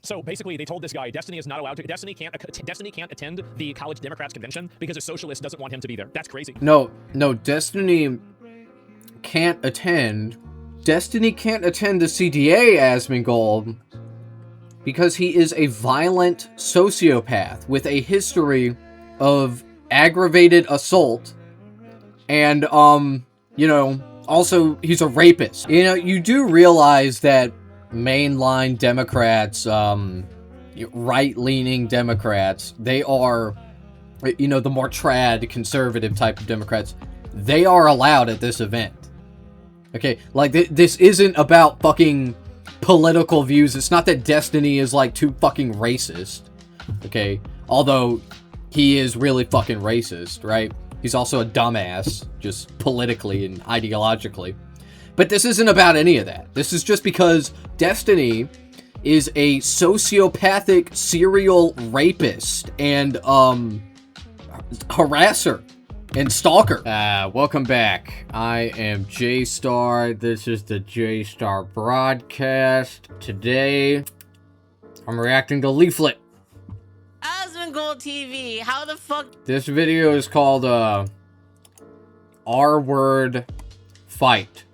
So basically, they told this guy Destiny is not allowed to. Destiny can't attend the College Democrats convention because a socialist doesn't want him to be there. That's crazy. No, Destiny can't attend. Destiny can't attend the CDA, Asmongold, because he is a violent sociopath with a history of aggravated assault, and you know, also he's a rapist. You know, you do realize that mainline Democrats, right-leaning Democrats, they are, you know, the more trad conservative type of Democrats, they are allowed at this event. Okay, like this isn't about fucking political views. It's not that Destiny is like too fucking racist. Okay, although he is really fucking racist, right? He's also a dumbass, just politically and ideologically. But this isn't about any of that. This is just because Destiny is a sociopathic serial rapist and harasser and stalker. Welcome back. I am J-Star. This is the J-Star broadcast. Today, I'm reacting to Leaflet. Asmongold TV, how the fuck? This video is called, R-word fight.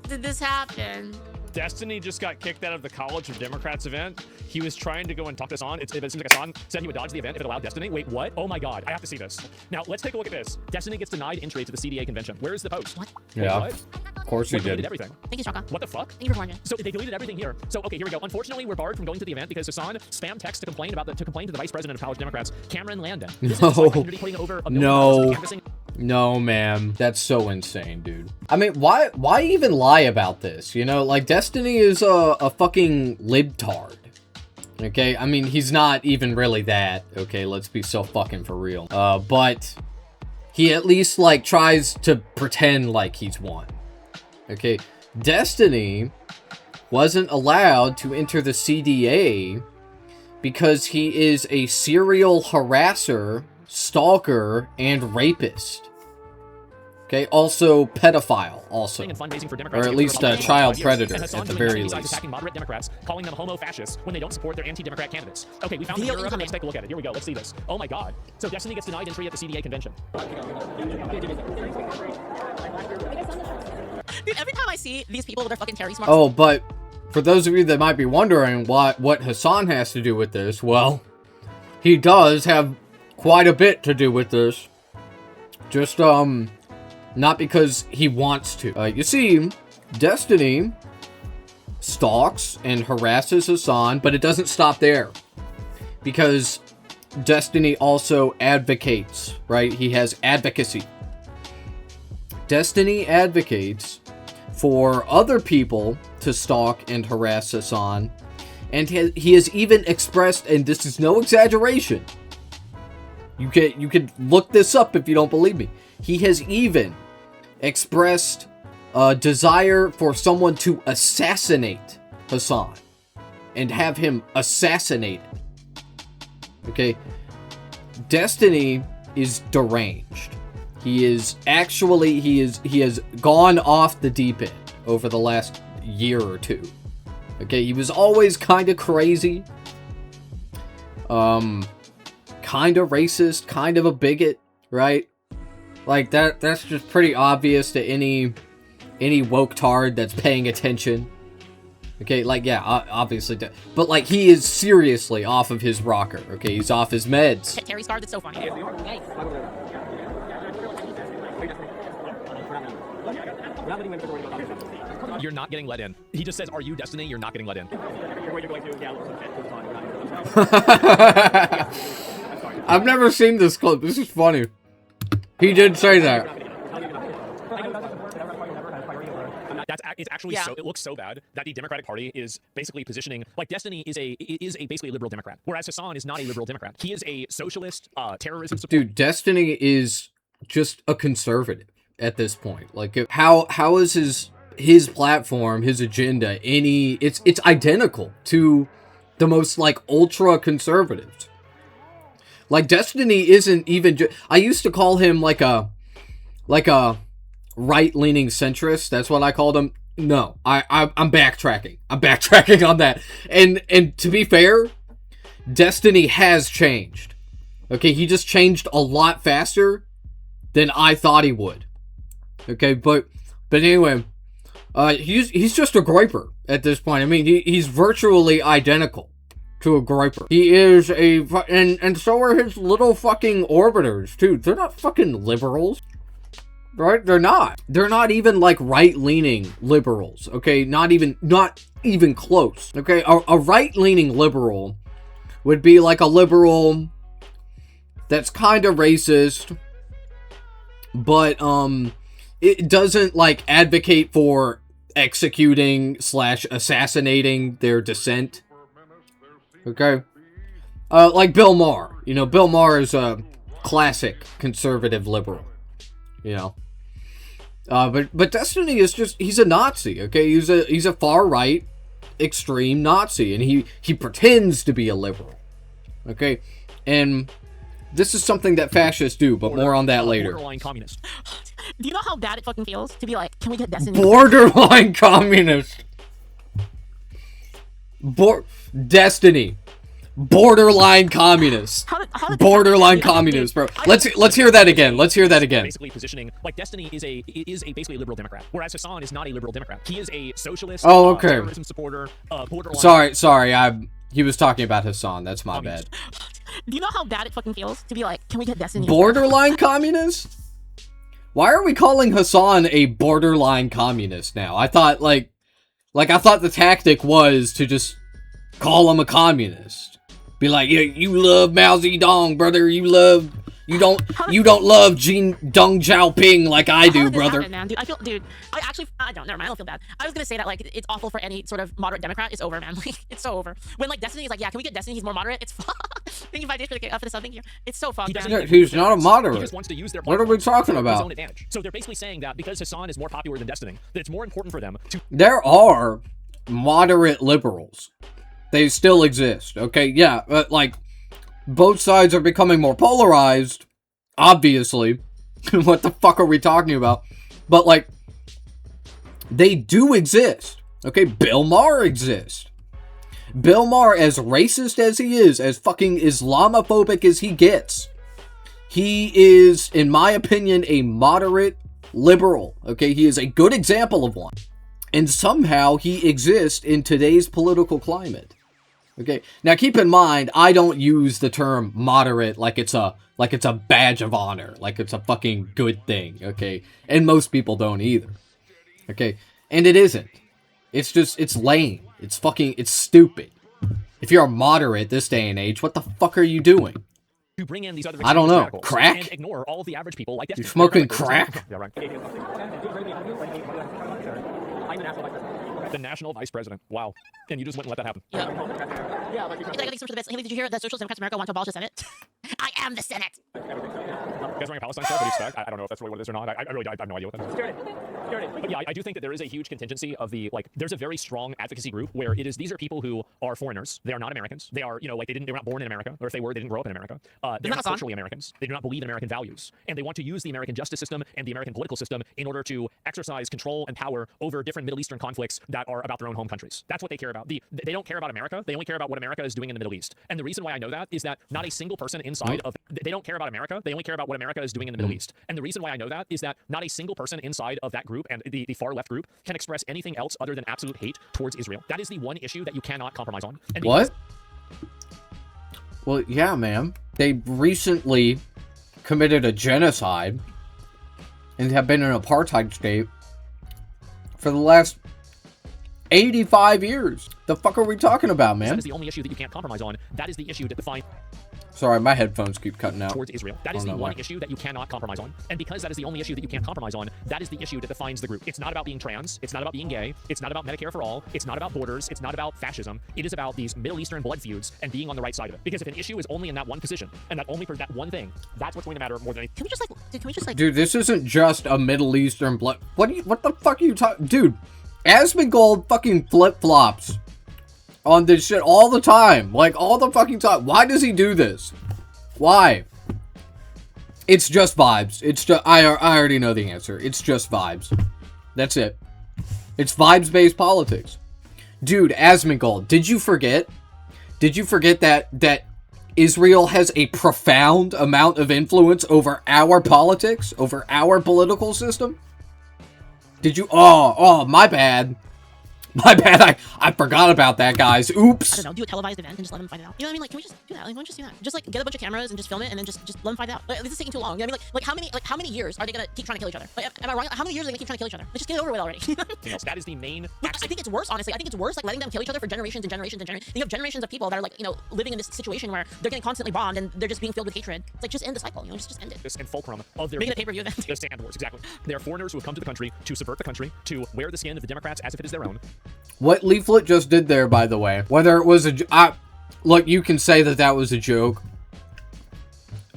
Did this happen? Destiny just got kicked out of the College of Democrats event. He was trying to go and talk to Hassan. It seems like Hassan said he would dodge the event if it allowed Destiny. Wait, what? Oh my god, I have to see this. Now, let's take a look at this. Destiny gets denied entry to the CDA convention. Where is the post? What? Yeah, what? Of course he did. Everything. Thank you, Shaka. What the fuck? Thank you for warning. So they deleted everything here. So okay, here we go. Unfortunately, we're barred from going to the event because Hassan spam text to complain to the vice president of College Democrats, Cameron Landon. This is like putting over $1 million canvassing. No, ma'am. That's so insane, dude. I mean, why even lie about this? You know, like, Destiny is a fucking libtard. Okay? I mean, he's not even really that. Okay, let's be so fucking for real. But he at least, like, tries to pretend like he's one. Okay? Destiny wasn't allowed to enter the CDA because he is a serial harasser, stalker, and rapist. Okay, also pedophile, also. And fundraising for Or Democrats at least a child predator, and at Hassan's the doing very nothing besides least. attacking moderate Democrats, calling them homo-fascists when they don't support their anti-Democrat candidates. Okay, we found the Europe. Let's take a look at it. Here we go. Let's see this. Oh my god. So Destiny gets denied entry at the CDA convention. Dude, every time I see these people with their fucking terry smarts. Oh, but for those of you that might be wondering what Hassan has to do with this, well, he does have quite a bit to do with this. Just, not because he wants to. You see, Destiny stalks and harasses Hassan, but it doesn't stop there. Because Destiny also advocates, right? He has advocacy. Destiny advocates for other people to stalk and harass Hassan. And he has even expressed, and this is no exaggeration, you can look this up if you don't believe me. He has even expressed a desire for someone to assassinate Hassan and have him assassinated. Okay, Destiny is deranged. He has gone off the deep end over the last year or two. Okay, he was always kind of crazy, kind of racist, kind of a bigot, right? Like, that's just pretty obvious to any woke-tard that's paying attention. Okay, like, yeah, obviously. But, like, he is seriously off of his rocker, okay? He's off his meds. Terry's card, that's so funny. You're not getting let in. He just says, "Are you Destiny?" You're not getting let in. I've never seen this clip. This is funny. He did say that. It's actually so, it looks so bad that the Democratic Party is basically positioning, like, Destiny is a basically a liberal Democrat, whereas Hassan is not a liberal Democrat. He is a socialist, terrorism support. Dude, Destiny is just a conservative at this point. Like, how is his platform, his agenda, it's identical to the most, like, ultra conservatives. Like, Destiny isn't even I used to call him like a right-leaning centrist. That's what I called him. No, I'm backtracking. I'm backtracking on that. And to be fair, Destiny has changed. Okay, he just changed a lot faster than I thought he would. Okay, but anyway, he's just a groiper at this point. I mean, he's virtually identical to a groiper. He is and so are his little fucking orbiters too. They're not fucking liberals. Right? They're not. They're not even like right-leaning liberals. Okay, not even close. Okay, a right-leaning liberal would be like a liberal that's kind of racist, but it doesn't like advocate for executing / assassinating their dissent. Okay, like Bill Maher. You know, Bill Maher is a classic conservative liberal. You know. But Destiny is just, he's a Nazi, okay? He's a far-right, extreme Nazi, and he pretends to be a liberal, okay? And this is something that fascists do, but more on that later. Borderline communist. Do you know how bad it fucking feels to be like, can we get Destiny? Borderline communist. Destiny. Borderline communist. Borderline communist, bro. Let's hear that again. Let's hear that again. Basically positioning like Destiny is basically a liberal Democrat, whereas Hassan is not a liberal Democrat. He is a socialist, oh, okay. terrorism supporter, borderline. Sorry. He was talking about Hassan. That's my bad. Do you know how bad it fucking feels to be like, can we get Destiny? Borderline communist? Why are we calling Hassan a borderline communist now? I thought I thought the tactic was to just call him a communist. Be like, yeah, you love Mao Zedong, brother. You don't love Deng Xiaoping like I do, brother. Happen, man? Dude, I don't. Never mind. I don't feel bad. I was gonna say that like it's awful for any sort of moderate Democrat. It's over, man. Like it's so over. When like Destiny is like, yeah, can we get Destiny? He's more moderate. It's thank you 5 days for the sub. Thank you. It's so fucked. He's not a moderate. He just wants to use their what are we talking about? His own advantage. So they're basically saying that because Hassan is more popular than Destiny, that it's more important for them to. There are moderate liberals. They still exist, okay? Yeah, but, like, both sides are becoming more polarized, obviously. What the fuck are we talking about? But, like, they do exist, okay? Bill Maher exists. Bill Maher, as racist as he is, as fucking Islamophobic as he gets, he is, in my opinion, a moderate liberal, okay? He is a good example of one. And somehow he exists in today's political climate. Okay. Now keep in mind, I don't use the term moderate like it's a badge of honor, like it's a fucking good thing, okay? And most people don't either. Okay? And it isn't. It's just, it's lame. It's stupid. If you're a moderate this day and age, what the fuck are you doing? To bring in these other I don't know. Crack? And ignore all of the average people like Destiny. You smoking crack? Yeah, right. The national vice president. Wow. And you just wouldn't let that happen. Yeah. Like, hey, did you hear that Socialist Democrats of America want to abolish the Senate? I am the Senate. You guys wearing a Palestine shirt? What do you expect? I don't know if that's really what it is or not. I really I have no idea what that is. Security. But yeah, I do think that there is a huge contingency of the, like, there's a very strong advocacy group where these are people who are foreigners. They are not Americans. They are, like, they were not born in America. Or if they were, they didn't grow up in America. They're not culturally Americans. They do not believe in American values. And they want to use the American justice system and the American political system in order to exercise control and power over different Middle Eastern conflicts that are about their own home countries. That's what they care about. They don't care about America. They only care about what America is doing in the Middle East. And the reason why I know that is that not a single person inside of they don't care about America. They only care about what America is doing in the Middle East. And the reason why I know that is that not a single person inside of that group and the far left group can express anything else other than absolute hate towards Israel. That is the one issue that you cannot compromise on. And what? Well, yeah, man. They recently committed a genocide and have been in an apartheid state for the last 85 years. The fuck are we talking about, man? That is the only issue that you can't compromise on. That is the issue that defines Sorry, my headphones keep cutting out. Towards Israel. That is the one issue that you cannot compromise on. And because that is the only issue that you can't compromise on, that is the issue that defines the group. It's not about being trans. It's not about being gay. It's not about Medicare for all. It's not about borders. It's not about fascism. It is about these Middle Eastern blood feuds and being on the right side of it. Because if an issue is only in that one position, and that only for that one thing, that's what's going to matter more than anything. Can we just like... Dude, this isn't just a Middle Eastern blood... What the fuck are you talking... Dude, Asmongold fucking flip-flops on this shit all the time. Like, all the fucking time. Why does he do this? Why? It's just vibes. It's just... I already know the answer. It's just vibes. That's it. It's vibes-based politics. Dude, Asmongold, did you forget? Did you forget that Israel has a profound amount of influence over our politics, over our political system? Did you? Oh, my bad. My bad, I forgot about that, guys. Oops. I don't know, do a televised event and just let them fight it out. You know what I mean? Like, can we just do that? Like, why don't you just do that? Just, like, get a bunch of cameras and just film it and then just let them fight it out. Like, this is taking too long. You know what I mean? Like, how many years are they gonna keep trying to kill each other? Like, am I wrong? How many years are they gonna keep trying to kill each other? Let's just get it over with already. That is the main... Look, I think it's worse, honestly. I think it's worse, like, letting them kill each other for generations and generations and generations. You have generations of people that are, like, you know, living in this situation where they're getting constantly bombed and they're just being filled with hatred. It's like, just end the cycle, you know? Just end it. This and fulcrum of their... Make it a pay-per-view event. The stand wars, exactly. They are foreigners who have come to the country to subvert the country, to wear the skin of the Democrats as if it is their own. What Leaflet just did there, by the way, whether it was look, you can say that was a joke.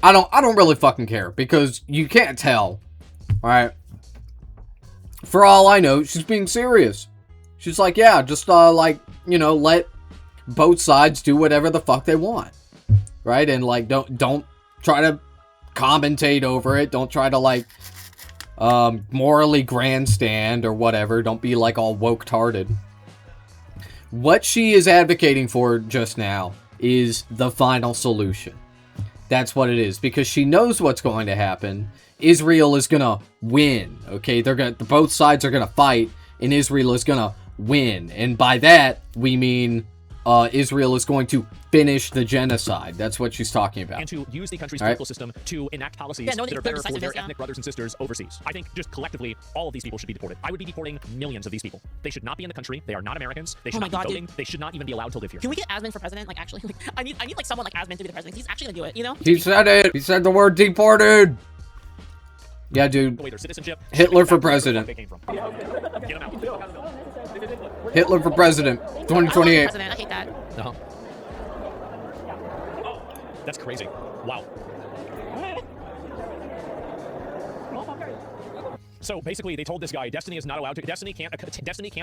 I don't really fucking care, because you can't tell, alright? For all I know, she's being serious. She's like, yeah, just, like, you know, let both sides do whatever the fuck they want, right? And, like, don't try to commentate over it. Don't try to, like, morally grandstand or whatever. Don't be, like, all woke-tarded. What she is advocating for just now is the final solution. That's what it is, because she knows what's going to happen. Israel is gonna win, okay? Both sides are gonna fight, and Israel is gonna win. And by that, we mean Israel is going to finish the genocide. That's what she's talking about. And to use the country's political system to enact policies that are better for their ethnic brothers and sisters overseas. I think just collectively, all of these people should be deported. I would be deporting millions of these people. They should not be in the country. They are not Americans. They should not be voting. Dude. They should not even be allowed to live here. Can we get Asman for president? Like, actually, like, I need like someone like Asman to be the president. He's actually gonna do it, you know? He said it. He said the word deported. Yeah, dude. Their citizenship. Hitler for president. Hitler for president. 2028. President. I hate that. Uh-huh. That's crazy. Wow. So basically, they told this guy, Destiny is not allowed to. Destiny can't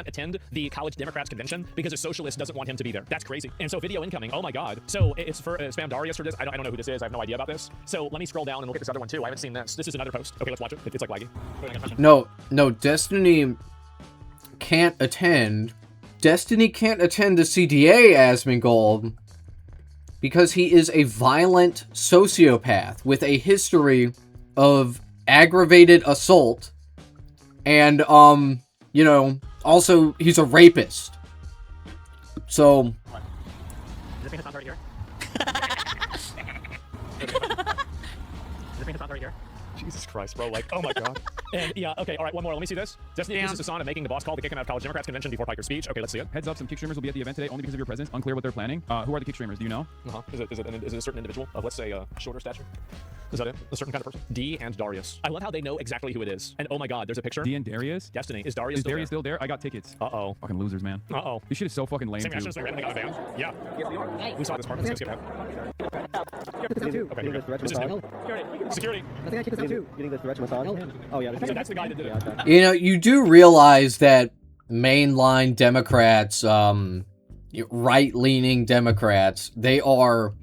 attend the College Democrats convention because a socialist doesn't want him to be there. That's crazy. And so video incoming. Oh my god. So it's for spam Darius for this. I don't know who this is. I have no idea about this. So let me scroll down and look at this other one too. I haven't seen this. This is another post. Okay, let's watch it. It's like laggy. No. Destiny can't attend. Destiny can't attend the CDA, Asmongold, because he is a violent sociopath with a history of aggravated assault. And, you know, also, he's a rapist. So... Is it right here? Is it right here? Jesus Christ, bro. Like, oh my god. And yeah, okay, all right, one more. Let me see this. Destiny accuses Hassan of making the boss call to kick him out of College Democrats convention before Piker's speech. Okay, let's see it. Heads up, some kick streamers will be at the event today only because of your presence. Unclear what they're planning. Who are the kick streamers? Do you know? Uh-huh. Is it a certain individual of, let's say, shorter stature? Is that it? A certain kind of person? D and Darius. I love how they know exactly who it is. And oh my god, there's a picture. D and Darius? Destiny. Is Darius still there? I got tickets. Uh-oh. Fucking losers, man. Uh-oh. This shit is so fucking lame, Same too. reaction as we randomly got a van? Yeah. Yes, we are. We saw this part. Let's skip ahead. Okay, here we go. This is him. Security. I think I kicked this out too. You think that's direct massage? Oh yeah, So that's the guy that did it. Yeah, You know, you do realize that mainline Democrats, right-leaning Democrats, they are,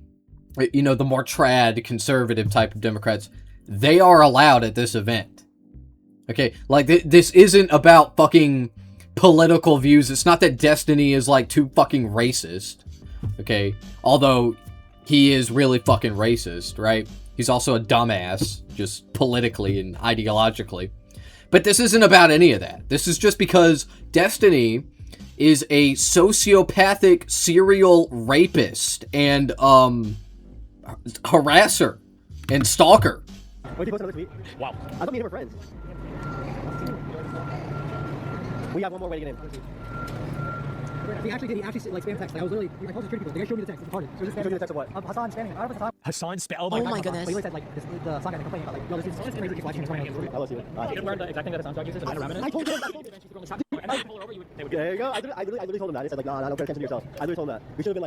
you know, the more trad, conservative type of Democrats, they are allowed at this event. Okay, like, this isn't about fucking political views. It's not that Destiny is, like, too fucking racist. Okay, although he is really fucking racist, right? He's also a dumbass, just politically and ideologically. But this isn't about any of that. This is just because Destiny is a sociopathic serial rapist and harasser and stalker. Wait, you post another tweet? Wow. I thought me and him were friends. We have one more way to get in. He actually like spam text. Like, I was literally, I told the security people. The guy showed me the text. It's retarded. So just showed me the text of what? Hassan spamming. I don't know if it's Hassan spam. Oh Oh my my god. goodness. But he said like the song guy complaining about like, yo, this is crazy. Keep watching his phone. I love you. You didn't learn the exact thing that Hassan dog uses and I told him. There you go. I literally told him that. He said like, nah, don't pay attention to yourself. I literally told him that. We should have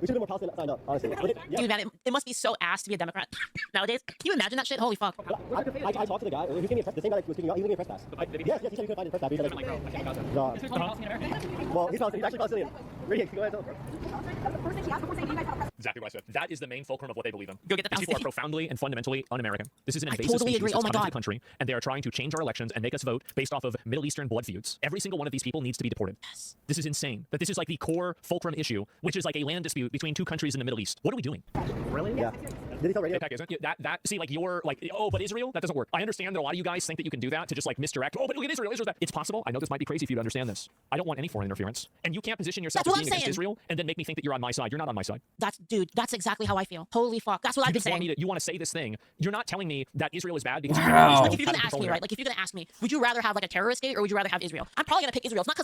been more Palestine signed up, honestly. Yeah. Dude, man, it must be so ass to be a Democrat nowadays. Can you imagine that shit? Holy fuck. I talked to the guy. He gave me the same guy that was kicking out. He gave me a press pass. Yes, he said he couldn't find his press pass. He said like, well, he's Palestinian. He's actually Palestinian. Really, go ahead. Tell him. exactly what I said. That is the main fulcrum of what they believe in. Go get the These people are Palestinians. profoundly and fundamentally un-American. This is an I invasive totally species agree. that's Oh my come into God. the country, and they are trying to change our elections and make us vote based off of Middle Eastern blood feuds. Every single one of these people needs to be deported. Yes. This is insane. That this is like the core fulcrum issue, which is like a land dispute between two countries in the Middle East. What are we doing? Really? Yeah. Did he tell radio? Heck, isn't it? That see, like you're like, oh, but Israel, that doesn't work. I understand that a lot of you guys think that you can do that to just like misdirect. Oh, but look at Israel. Israel's bad. It's possible. I know this might be crazy for you to understand this. I don't want any foreign interference, and you can't position yourself That's as what being I'm against saying. Israel and then make me think that you're on my side. You're not on my side. Dude, that's exactly how I feel. Holy fuck. That's what I've You been just want saying. me to, you want to say this thing. You're not telling me that Israel is bad because Wow. Like if you're gonna ask me, right? Like if you're gonna ask me, would you rather have like a terrorist state or would you rather have Israel? I'm probably gonna pick Israel. It's not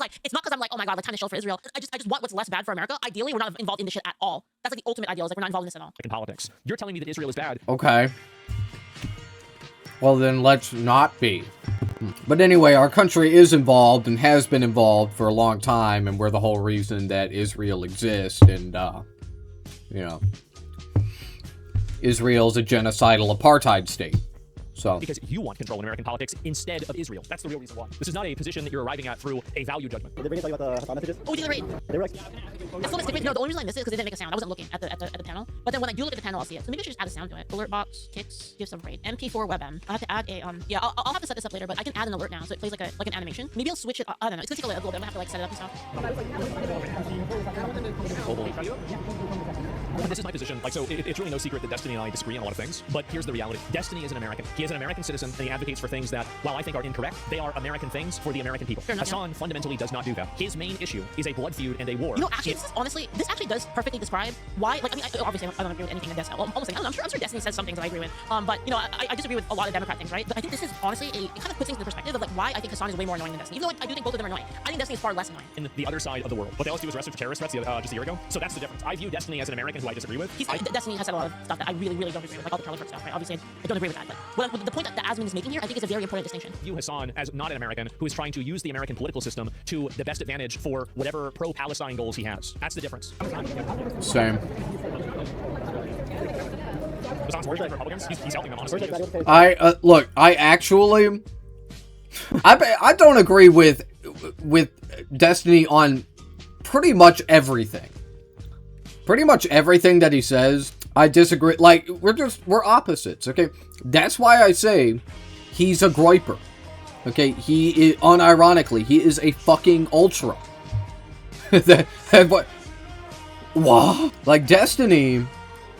because I'm like, oh my god, like time to show for Israel. I just want what's less bad for America. Ideally, we're not involved in this shit at all. That's like the ultimate ideal. Is like we're not involved in this at all. like in politics. You're telling me that Israel is bad. Okay. Well, then let's not be. But anyway, our country is involved and has been involved for a long time, and we're the whole reason that Israel exists, and, you know, Israel's a genocidal apartheid state. So, Because you want control in American politics instead of Israel. That's the real reason why. This is not a position that you're arriving at through a value judgment. Did they tell you about the Hassan messages? Oh, we did the raid. They were like, That's still the no, the only reason I missed it is because it didn't make a sound. I wasn't looking at the panel. But then when I do look at the panel, I'll see it. So maybe I should just add a sound to it. Alert box, kicks, give some raid. MP4 WebM. I have to add a yeah. I'll have to set this up later, but I can add an alert now, so it plays like an animation. Maybe I'll switch it. I don't know. It's gonna take a little bit. I'm gonna have to like set it up and stuff. This is my position. Like, so it's really no secret that Destiny and I disagree on a lot of things. But here's the reality: Destiny is an American. He is an American citizen, and he advocates for things that, while I think are incorrect, they are American things for the American people. Fair enough, Hassan fundamentally does not do that. His main issue is a blood feud and a war. You know, actually, this actually does perfectly describe why. Like, I mean, obviously, I don't agree with anything in Destiny. Well, almost like, I'm sure Destiny says some things that I agree with. But you know, I disagree with a lot of Democrat things, right? But I think this is honestly it kind of puts things into perspective of like why I think Hassan is way more annoying than Destiny. Even though I do think both of them are annoying, I think Destiny is far less annoying. In the other side of the world. What they also do is arrest for terrorist threats just a year ago. So that's the difference. I view Destiny as an American who I disagree with. Destiny has said a lot of stuff that I really don't agree with, like all the Charlie Kirk stuff, right? Obviously, I don't agree with that. But the point that Asmin is making here, I think is a very important distinction. View Hassan as not an American who is trying to use the American political system to the best advantage for whatever pro-Palestine goals he has. That's the difference. same. Hassan's working with Republicans. He's helping them, honestly. Look, I actually, I don't agree with Destiny on pretty much everything. Pretty much everything that he says, I disagree. Like, we're opposites, okay? That's why I say he's a groiper. Okay, he is, unironically, he is a fucking ultra. What? Like, Destiny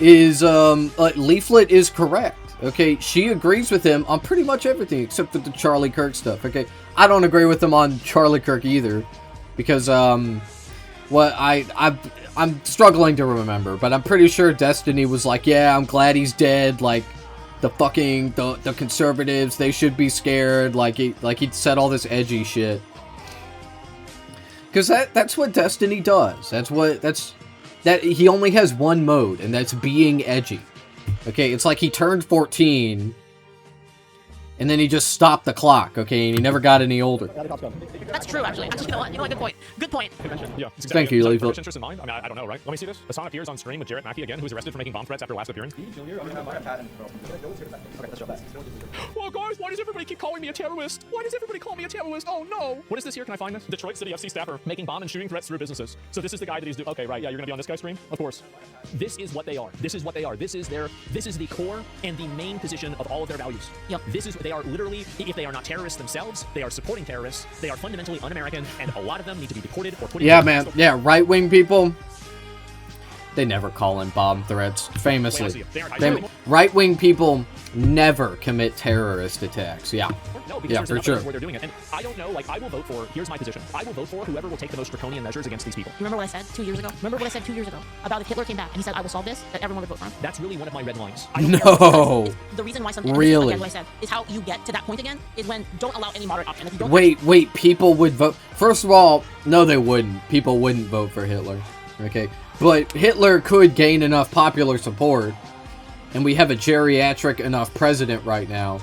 is, like, Leaflet is correct. Okay, she agrees with him on pretty much everything except for the Charlie Kirk stuff, okay? I don't agree with him on Charlie Kirk either. Because, what I'm struggling to remember, but I'm pretty sure Destiny was like, yeah, I'm glad he's dead, like, the conservatives, they should be scared, like he'd said all this edgy shit. Because that's what Destiny does. That he only has one mode, and that's being edgy. Okay, it's like he turned 14, and then he just stopped the clock, okay, and he never got any older. That's true, actually. You know what? Good point. Good point. Yeah, Thank you, Leaflet. Much interest in mine? I mean, I don't know, right? Let me see this. Hassan appears on screen with Jarrett Mackey again, who was arrested for making bomb threats after last appearance. Well, guys, why does everybody keep calling me a terrorist? Why does everybody call me a terrorist? Oh, no. What is this here? Can I find this? Detroit City FC staffer making bomb and shooting threats through businesses. So this is the guy that he's doing. Okay, right. Yeah, you're going to be on this guy's stream? Of course. This is what they are. This is what they are. This is the core and the main position of all of their values. Yep. They are literally, if they are not terrorists themselves, they are supporting terrorists. They are fundamentally un-American, and a lot of them need to be deported or put in Yeah, man. Yeah, right-wing people, they never call in bomb threats, famously. Right-wing people never commit terrorist attacks, yeah. No, because Yeah, there's for enough sure. of where they're doing it. And I don't know, like, I will vote for, here's my position. I will vote for whoever will take the most draconian measures against these people. You remember what I said 2 years ago? Remember what I said 2 years ago about if Hitler came back and he said, I will solve this, that everyone would vote for him? That's really one of my red lines. No. The reason why some Really? again, what I said is how you get to that point again is when don't allow any moderate option. If you don't Wait, people would vote. First of all, no, they wouldn't. People wouldn't vote for Hitler. Okay? But Hitler could gain enough popular support, and we have a geriatric enough president right now,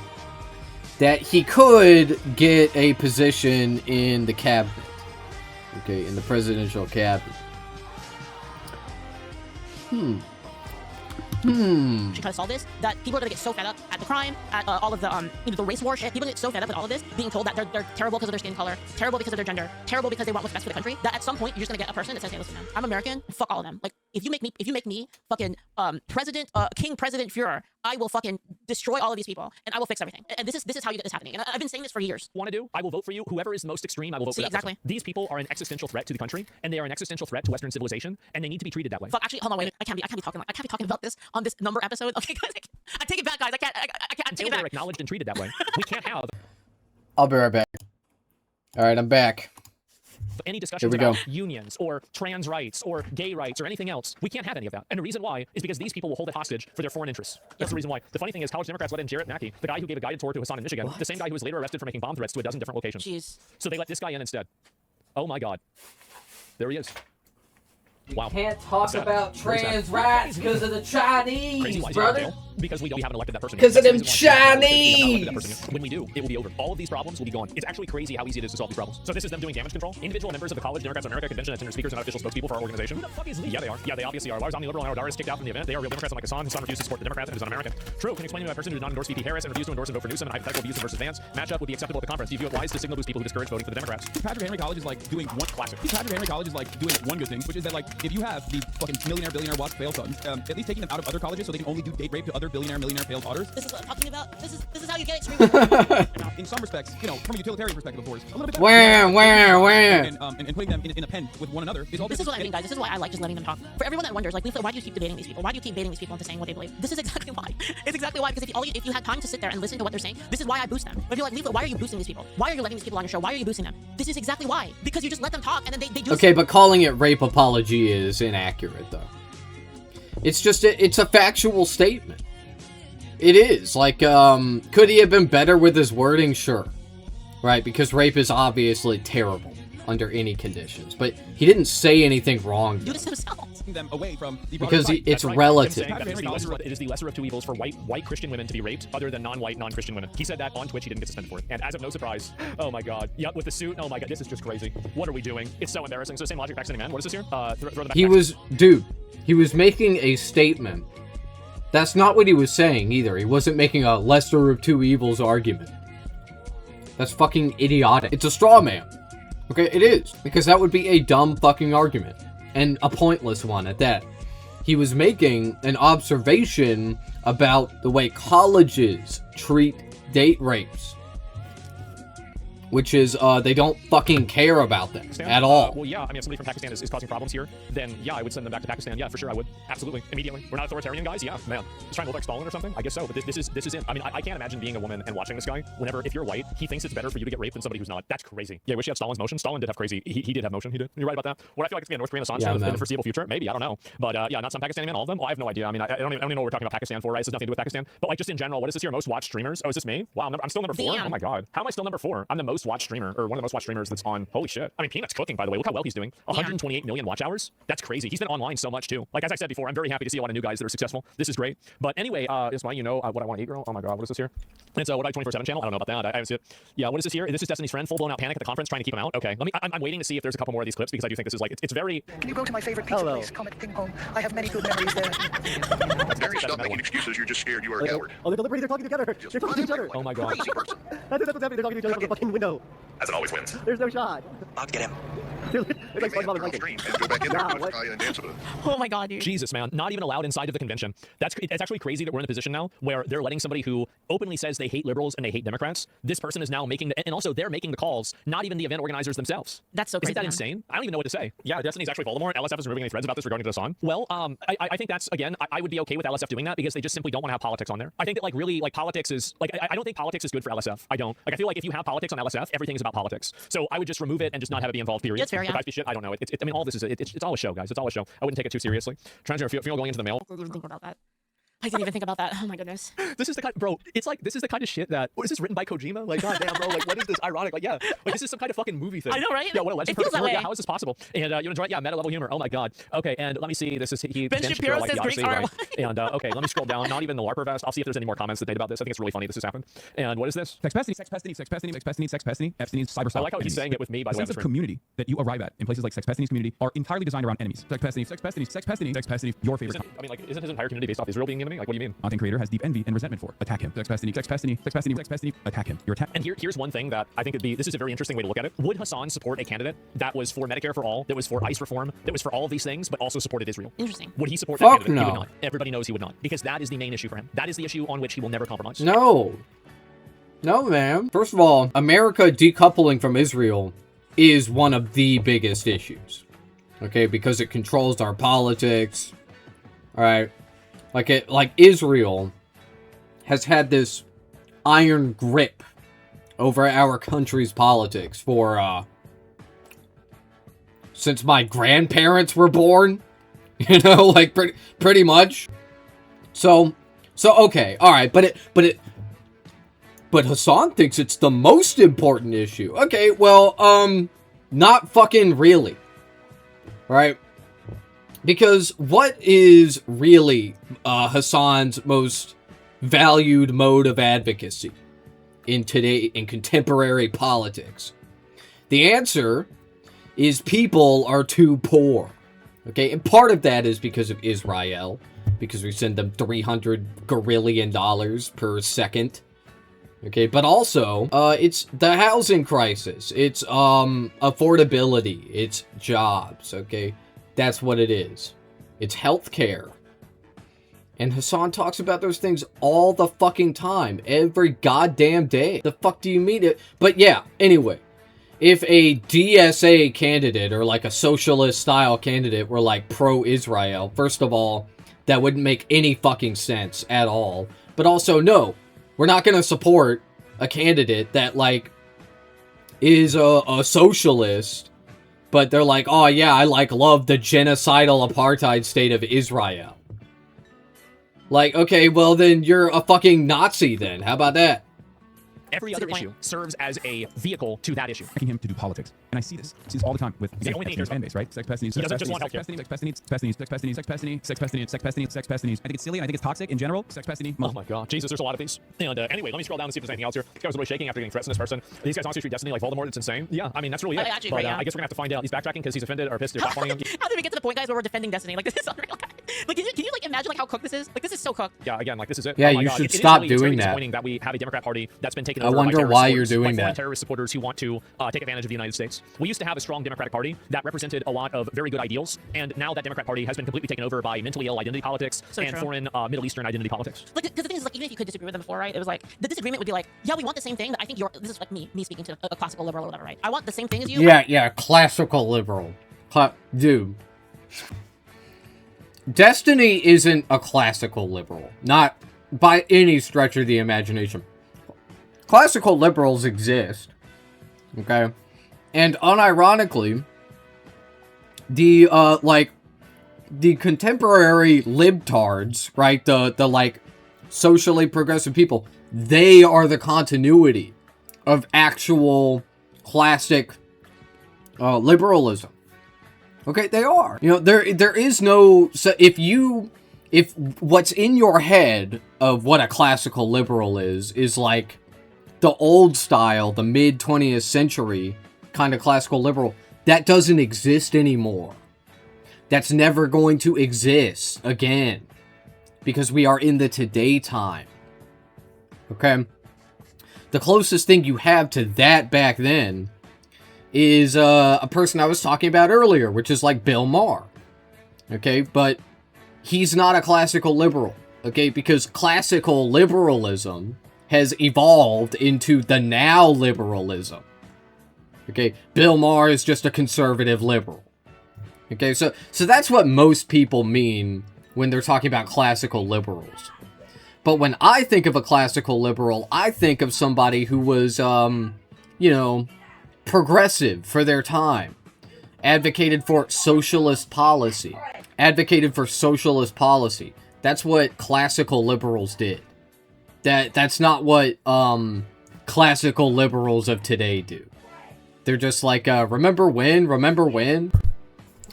that he could get a position in the cabinet. Okay, in the presidential cabinet. should try to solve this, that people are going to get so fed up at at the crime, at all of the the race war shit. People get so fed up with all of this, being told that they're terrible because of their skin color, terrible because of their gender, terrible because they want what's best for the country. That at some point you're just gonna get a person that says, "Hey, listen, man, I'm American. Fuck all of them. Like if you make me fucking King President Führer, I will fucking destroy all of these people and I will fix everything." And this is how you get this happening. And I've been saying this for years. Want to do? I will vote for you. Whoever is the most extreme, I will vote for that exactly. person. These people are an existential threat to the country, and they are an existential threat to Western civilization, and they need to be treated that way. Fuck, actually, hold on, wait. I can't be talking about this on this number episode. Okay, guys, I take it back, guys. I can't take Until it they're back. acknowledged and treated that way, we can't have I'll be right back. All right, I'm back. any discussions Here we about go. unions or trans rights or gay rights or anything else. We can't have any of that. And the reason why is because these people will hold it hostage for their foreign interests. That's the reason why. The funny thing is, college Democrats let in Jarrett Mackey, the guy who gave a guided tour to Hassan in Michigan, the same guy who was later arrested for making bomb threats to a dozen different locations. Jeez. So they let this guy in instead. Oh my God. There he is. Wow. Can't talk Sad. about Very sad. trans rights because of the Chinese, Crazy. Why is he in brother. jail? Because we haven't elected that person. Because of That's the them reason why we haven't elected that Chinese. person yet. When we do, it will be over. All of these problems will be gone. It's actually crazy how easy it is to solve these problems. So this is them doing damage control. Individual members of the College Democrats of America convention attending speakers and not official spokespeople for our organization. Who the fuck is Lee? Yeah, they are. Yeah, they obviously are. Lars Omni Liberal and Ardar is kicked out from the event. They are real Democrats like Hassan. Hassan refused to support the Democrats and is un-American. True. Can you explain to me why a person who did not endorse VP Harris and refused to endorse and vote for Newsom and hypothetical views versus Vance matchup would be acceptable at the conference? Do you view it wise to signal boost people who discourage voting for the Democrats? Patrick Henry College is like doing one classic. Patrick Henry College is like doing one good thing, which is that like if you have the fucking millionaire billionaire watch failed sons, at least taking them out of other colleges so they can only do date rape to other billionaire failed daughters. This is what I'm talking about. This is how you get extreme. In some respects, you know, from a utilitarian perspective, of course, a little bit better. Where? And putting them in a pen with one another is all. This is what I mean, guys. This is why I like just letting them talk. For everyone that wonders, like, Lisa, why do you keep debating these people? Why do you keep baiting these people into saying what they believe? This is exactly why. It's exactly why. Because if you had time to sit there and listen to what they're saying, this is why I boost them. But if you're like, Lisa, why are you boosting these people? Why are you letting these people on your show? Why are you boosting them? This is exactly why. Because you just let them talk and then they do. Okay, but calling it rape apology is inaccurate, though. It's just it's a factual statement. It is. Like, could he have been better with his wording? Sure. Right, because rape is obviously terrible under any conditions. But he didn't say anything wrong. do this himself. Them away from the broader Because fight. it's That's right. relative. I'm saying that it is the lesser of two evils for white Christian women to be raped other than non-white, non-Christian women. He said that on Twitch. He didn't get suspended for it. And as of no surprise, oh my God. Yep, with the suit. Oh my God, this is just crazy. What are we doing? It's so embarrassing. So same logic, Pakistani man. What is this here? Throw the back. He was making a statement. That's not what he was saying either. He wasn't making a lesser of two evils argument. That's fucking idiotic. It's a straw man. Okay, it is. Because that would be a dumb fucking argument. And a pointless one at that. He was making an observation about the way colleges treat date rapes. Which is, they don't fucking care about them at all. Well, yeah. I mean, if somebody from Pakistan is causing problems here, then yeah, I would send them back to Pakistan. Yeah, for sure, I would. Absolutely, immediately. We're not authoritarian guys. Yeah, man. He's trying to look like Stalin or something. I guess so. But this is it. I mean, I can't imagine being a woman and watching this guy. Whenever, if you're white, he thinks it's better for you to get raped than somebody who's not. That's crazy. Yeah, I wish he had Stalin's motion. Stalin did have crazy. He did have motion. He did. You're right about that. What I feel like it's gonna be a North Korean Assange in the foreseeable future. Maybe, I don't know. But yeah, not some Pakistani men. All of them. Well, I have no idea. I mean, I don't even know what we're talking about Pakistan for. Right? This has nothing to do with Pakistan. But like just in general, what is this here? Most watched streamers. Oh, is this me? Wow, I'm still number 4. Damn. Oh my God. How am I still number 4? I'm the most watched streamer, or one of the most watched streamers that's on. Holy shit. I mean, Peanut's cooking, by the way. Look how well he's doing. 128 million watch hours. That's crazy. He's been online so much too. Like as I said before, I'm very happy to see a lot of new guys that are successful. This is great. But anyway, is my what I want to eat, girl. Oh my God, what is this here? It's a What I 24/7 channel. I don't know about that. I haven't seen it. Yeah, what is this here? This is Destiny's friend, full blown out panic at the conference, trying to keep him out. Okay, I'm waiting to see if there's a couple more of these clips because I do think this is like it's very. Can you go to my favorite pizza place, Comet Ping Pong? I have many good memories there. Mary, stop making excuses. You're just scared. You are a coward. Oh, they're deliberating. They're talking together. They're talking to each other. Oh my God. Crazy person. That's what's happening. They're talking to each other from the fucking window. As it always wins. There's no shot. I'll get him. They're Hey, like man, SpongeBob you're and on Plankton. stream and go back in there Nah, and what? try and dance with it. Oh my God, dude. Jesus, man, not even allowed inside of the convention. It's actually crazy that we're in a position now where they're letting somebody who openly says they hate liberals and they hate Democrats. This person is now making and also they're making the calls, not even the event organizers themselves. That's so crazy. Isn't that man. insane? I don't even know what to say. Yeah, Destiny's actually Voldemort. LSF is removing any threads about this regarding to Hassan. Well, I think that's again, I would be okay with LSF doing that because they just simply don't want to have politics on there. I think that like really like politics is like I don't think politics is good for LSF. I don't. Like I feel like if you have politics on LSF, everything is about politics. So I would just remove it and just not have it be involved. Period. That's fair, yeah. If I be shit, I don't know. I mean, all this is it's all a show, guys. It's all a show. I wouldn't take it too seriously. Transgender female going into the mail. I didn't even think about that. I didn't even think about that. Oh my goodness. This is the kind, bro. It's like this is the kind of shit that. What is this written by Kojima? Like, goddamn, bro. Like, what is this? Ironic. Like, yeah. Like, this is some kind of fucking movie thing. I know, right? Yeah. What a legend. It feels that way. Yeah. How is this possible? And you enjoy it? Yeah. Meta level humor. Oh my God. Okay. And let me see. This is Ben Shapiro like says the Greeks Odyssey, are right? And okay. Let me scroll down. Not even the LARPer vest. I'll see if there's any more comments that made about this. I think it's really funny. This has happened. And what is this? Sex pestiny, sex pestiny, sex pestiny, sex pestiny, sex pestiny, Epstein's cyber. I like how he's saying it with me. By the way, sense of community that you arrive at in places like sex pestiny's community are entirely designed around enemies. Sex pestiny, sex pestiny, sex pestiny, sex pestiny. Your favorite. Isn't his entire community based off Israel being the enemy? enemy? Like, what do you mean? Content creator has deep envy and resentment for. Attack him. Sex pestiny, sex pestiny, sex pestiny, sex pestiny. Attack him. You're attacked. And here's one thing that I think would be, this is a very interesting way to look at it. Would Hassan support a candidate that was for Medicare for all, that was for ICE reform, that was for all of these things, but also supported Israel? Interesting. Would he support Fuck that candidate? He no. would not. Everybody knows he would not. Because that is the main issue for him. That is the issue on which he will never compromise. No. No, man. First of all, America decoupling from Israel is one of the biggest issues. Okay, because it controls our politics. Alright. Like Israel has had this iron grip over our country's politics for, since my grandparents were born. You know, like, pretty much. So, okay, alright, but Hassan thinks it's the most important issue. Okay, well, not fucking really. Right? Because what is really Hassan's most valued mode of advocacy in contemporary politics? The answer is people are too poor. Okay, and part of that is because of Israel, because we send them $300 gazillion per second. Okay, but also, it's the housing crisis, it's, affordability, it's jobs, okay? That's what it is. It's healthcare. And Hassan talks about those things all the fucking time, every goddamn day. The fuck do you mean it? But yeah, anyway, if a DSA candidate, or like a socialist-style candidate, were like pro-Israel, first of all, that wouldn't make any fucking sense at all. But also, no. We're not going to support a candidate that, like, is a socialist, but they're like, oh yeah, I, like, love the genocidal apartheid state of Israel. Like, okay, well then you're a fucking Nazi then. How about that? Every other issue serves as a vehicle to that issue. Him to do politics. And I see this all the time with the only thing he fan base, right? Sex pestiny, he doesn't just want sex pestiny, sex pestiny, sex pestiny, sex pestiny, sex pestiny, sex pestiny, sex pestiny, sex pestiny. I think it's silly, and I think it's toxic in general. Sex pestiny. Oh my god. Jesus, there's a lot of these. And anyway, let me scroll down and see if there's anything else here. This guy was really shaking after getting threats from this person. These guys honestly treat Destiny like Voldemort. It's insane. Yeah, I mean, that's really it. Actually, but yeah. I guess we're gonna have to find out. He's backtracking because he's offended or pissed or platforming him. How did we get to the point, guys, where we're defending Destiny? Like, this is unreal. Like, can you like imagine like how cooked this is? Like, this is so cooked. Yeah, again, like this is it. Yeah, oh my you god. should It's stop really doing that. disappointing that we have a Democrat Party that's been taken I over wonder by why terrorist you're doing like foreign that. terrorist supporters who want to take advantage of the United States. We used to have a strong Democratic Party that represented a lot of very good ideals, and now that Democrat Party has been completely taken over by mentally ill identity politics So and true. foreign Middle Eastern identity politics. Like, because the thing is, like, even if you could disagree with them before, right? It was like the disagreement would be like, yeah, we want the same thing, but I think this is like me speaking to a classical liberal or whatever, right? I want the same thing as you. Yeah, classical liberal. Dude. Destiny isn't a classical liberal. Not by any stretch of the imagination. Classical liberals exist. Okay? And unironically, the contemporary libtards, right? The like, socially progressive people, they are the continuity of actual classic liberalism. Okay, they are. You know, there is no... So if what's in your head of what a classical liberal is like the old style, the mid-20th century kind of classical liberal, that doesn't exist anymore. That's never going to exist again. Because we are in the today time. Okay? The closest thing you have to that back then is a person I was talking about earlier, which is like Bill Maher. Okay, but he's not a classical liberal. Okay, because classical liberalism has evolved into the now liberalism. Okay, Bill Maher is just a conservative liberal. Okay, so that's what most people mean when they're talking about classical liberals. But when I think of a classical liberal, I think of somebody who was, you know, progressive for their time, advocated for socialist policy, That's what classical liberals did. That's not what classical liberals of today do. They're just like, remember when?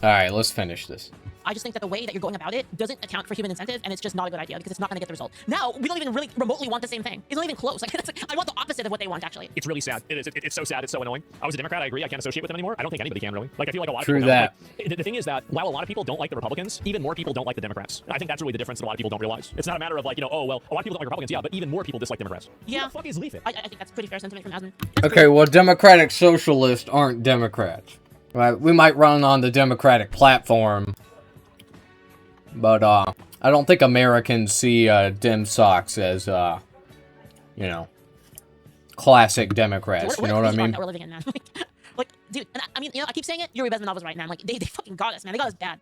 Alright, let's finish this. I just think that the way that you're going about it doesn't account for human incentive, and it's just not a good idea because it's not going to get the result. Now, we don't even really remotely want the same thing. It's not even close. Like, I want the opposite of what they want, actually. It's really sad. It is. It's so sad. It's so annoying. I was a Democrat. I agree. I can't associate with them anymore. I don't think anybody can really. Like, I feel like a lot of True people that. don't. Like, the thing is that while a lot of people don't like the Republicans, even more people don't like the Democrats. I think that's really the difference that a lot of people don't realize. It's not a matter of like, oh, well, a lot of people don't like Republicans, yeah, but even more people dislike Democrats. Yeah. Who the fuck is Leaf? I think that's pretty fair sentiment from Asden. Okay, well, Democratic Socialists aren't Democrats. Right? We might run on the Democratic platform, but I don't think Americans see Dem Socks as classic Democrats. You know what I mean? That we're living in, man. Like, dude, and I mean, I keep saying it. Yuri Bezmenov was right, man. Like, they fucking got us, man. They got us bad.